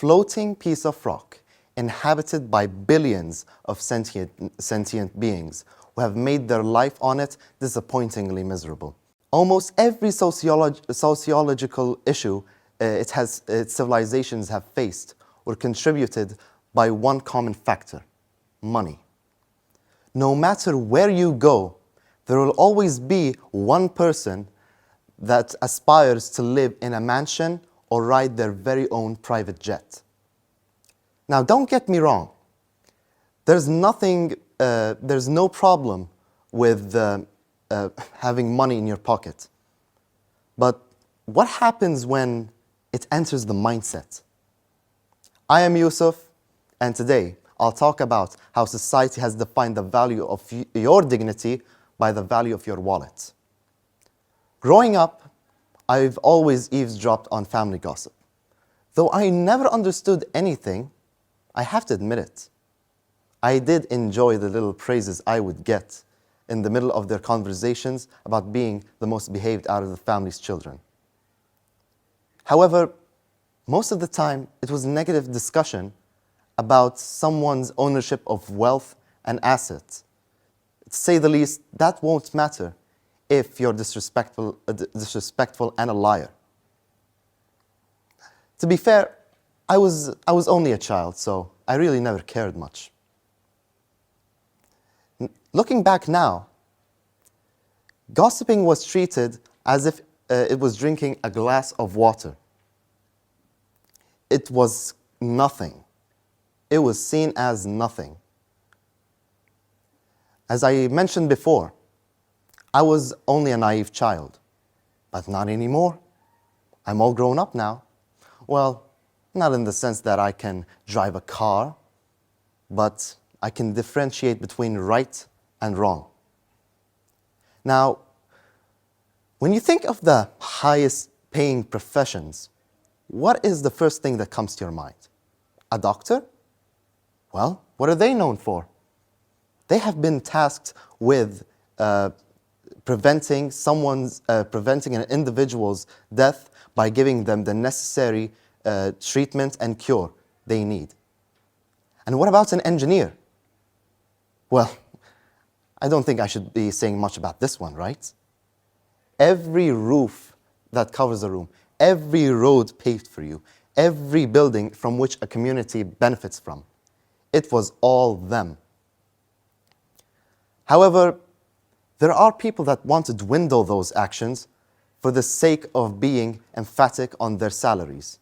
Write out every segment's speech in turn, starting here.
floating piece of rock inhabited by billions of sentient beings who have made their life on it disappointingly miserable. Almost every sociological issue its civilizations have faced were contributed by one common factor: money. No matter where you go, there will always be one person that aspires to live in a mansion or ride their very own private jet. Now, don't get me wrong. There's no problem with having money in your pocket. But what happens when it enters the mindset? I am Yousof, and today I'll talk about how society has defined the value of your dignity by the value of your wallet. Growing up, I've always eavesdropped on family gossip. Though I never understood anything, I have to admit it. I did enjoy the little praises I would get in the middle of their conversations about being the most behaved out of the family's children. However, most of the time, it was negative discussion about someone's ownership of wealth and assets. To say the least, that won't matter if you're disrespectful and a liar. To be fair, I was only a child, so I really never cared much. Looking back now, gossiping was treated as if it was drinking a glass of water. It was nothing. It was seen as nothing. As I mentioned before, I was only a naive child, but not anymore. I'm all grown up now. Well, not in the sense that I can drive a car, but I can differentiate between right and wrong. Now, when you think of the highest paying professions, what is the first thing that comes to your mind? A doctor? Well, what are they known for? They have been tasked with preventing an individual's death by giving them the necessary treatment and cure they need. And what about an engineer? Well, I don't think I should be saying much about this one, right? Every roof that covers a room, every road paved for you, every building from which a community benefits from, it was all them. However, there are people that want to dwindle those actions for the sake of being emphatic on their salaries.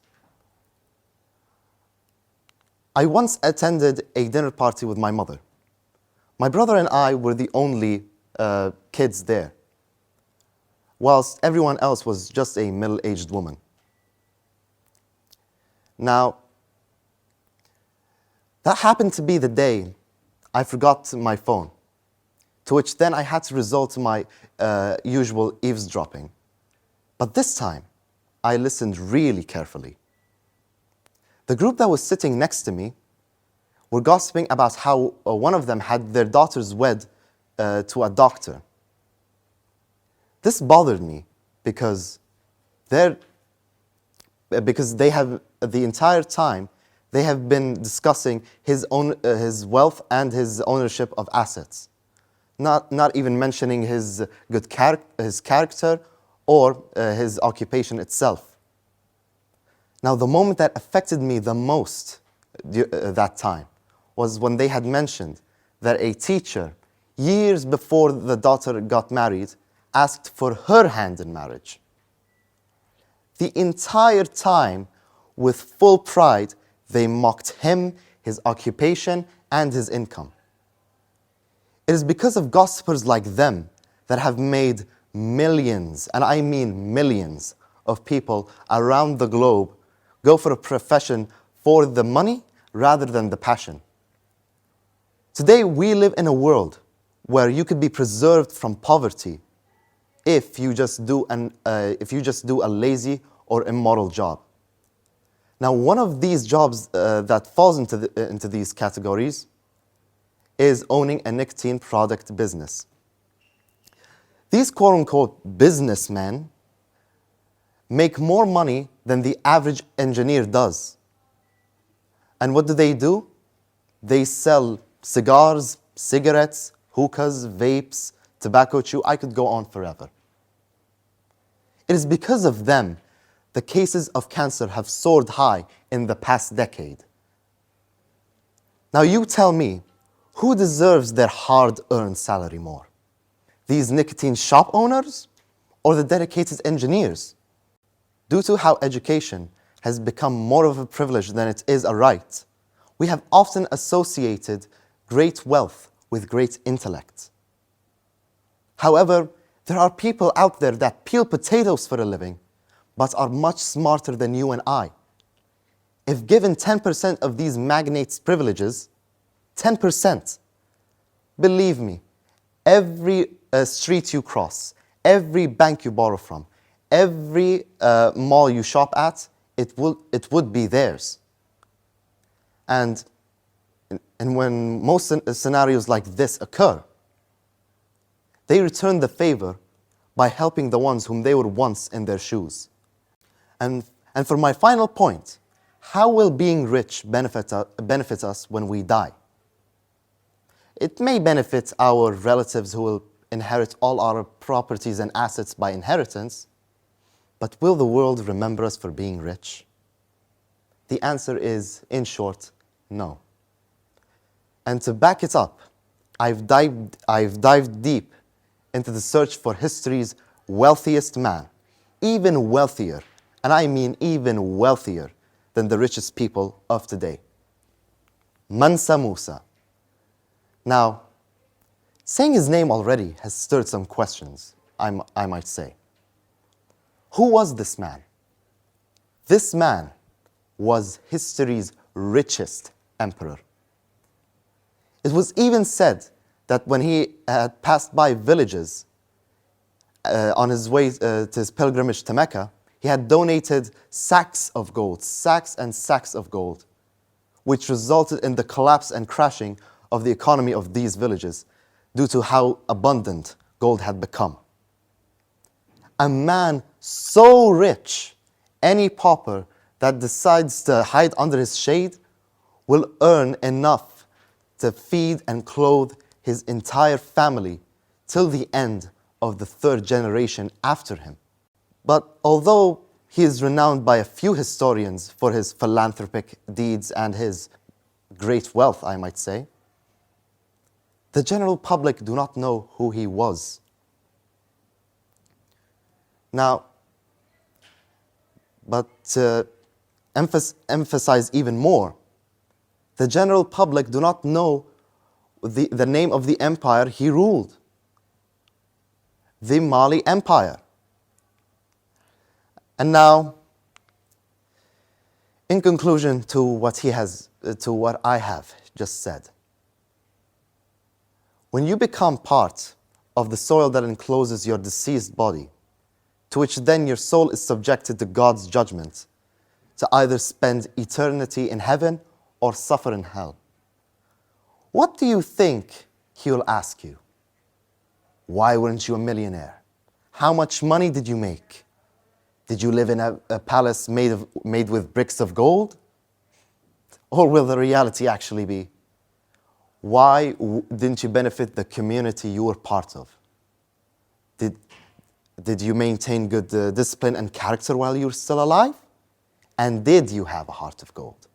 I once attended a dinner party with my mother. My brother and I were the only kids there, whilst everyone else was just a middle-aged woman. Now, that happened to be the day I forgot my phone, to which then I had to resort to my usual eavesdropping. But this time, I listened really carefully. The group that was sitting next to me were gossiping about how one of them had their daughters wed to a doctor. This bothered me because they have, the entire time, they have been discussing his wealth and his ownership of assets, not even mentioning his character or his occupation itself. Now, the moment that affected me the most that time was when they had mentioned that a teacher, years before the daughter got married, asked for her hand in marriage. The entire time, with full pride, they mocked him, his occupation, and his income. It is because of gossipers like them that have made millions, and I mean millions, of people around the globe go for a profession for the money rather than the passion. Today, we live in a world where you could be preserved from poverty if you just do a lazy or immoral job. Now, one of these jobs that falls into these categories is owning a nicotine product business. These quote-unquote businessmen make more money than the average engineer does. And what do? They sell cigars, cigarettes, hookahs, vapes, tobacco chew. I could go on forever. It is because of them the cases of cancer have soared high in the past decade. Now you tell me, who deserves their hard-earned salary more? These nicotine shop owners or the dedicated engineers? Due to how education has become more of a privilege than it is a right, we have often associated great wealth with great intellect. However, there are people out there that peel potatoes for a living, but are much smarter than you and I. If given 10% of these magnates' privileges, 10%, believe me, every street you cross, every bank you borrow from, every mall you shop at, it would be theirs. And when most scenarios like this occur, they return the favor by helping the ones whom they were once in their shoes. And for my final point, how will being rich benefit us when we die? It may benefit our relatives who will inherit all our properties and assets by inheritance, but will the world remember us for being rich? The answer is, in short, no. And to back it up, I've dived deep into the search for history's wealthiest man, even wealthier, and I mean even wealthier than the richest people of today. Mansa Musa. Now, saying his name already has stirred some questions, I might say. Who was this man? This man was history's richest emperor. It was even said that when he had passed by villages on his way to his pilgrimage to Mecca, he had donated sacks of gold, sacks and sacks of gold, which resulted in the collapse and crashing of the economy of these villages due to how abundant gold had become. A man so rich, any pauper that decides to hide under his shade will earn enough to feed and clothe his entire family till the end of the third generation after him. But although he is renowned by a few historians for his philanthropic deeds and his great wealth, I might say, the general public do not know who he was. Now, but to emphasize even more, the general public do not know the name of the empire he ruled, the Mali Empire. And now, in conclusion to what I have just said, when you become part of the soil that encloses your deceased body, to which then your soul is subjected to God's judgment, to either spend eternity in heaven or suffer in hell, what do you think he will ask you? Why weren't you a millionaire? How much money did you make? Did you live in a palace made with bricks of gold? Or will the reality actually be, why didn't you benefit the community you were part of? Did you maintain good discipline and character while you were still alive? And did you have a heart of gold?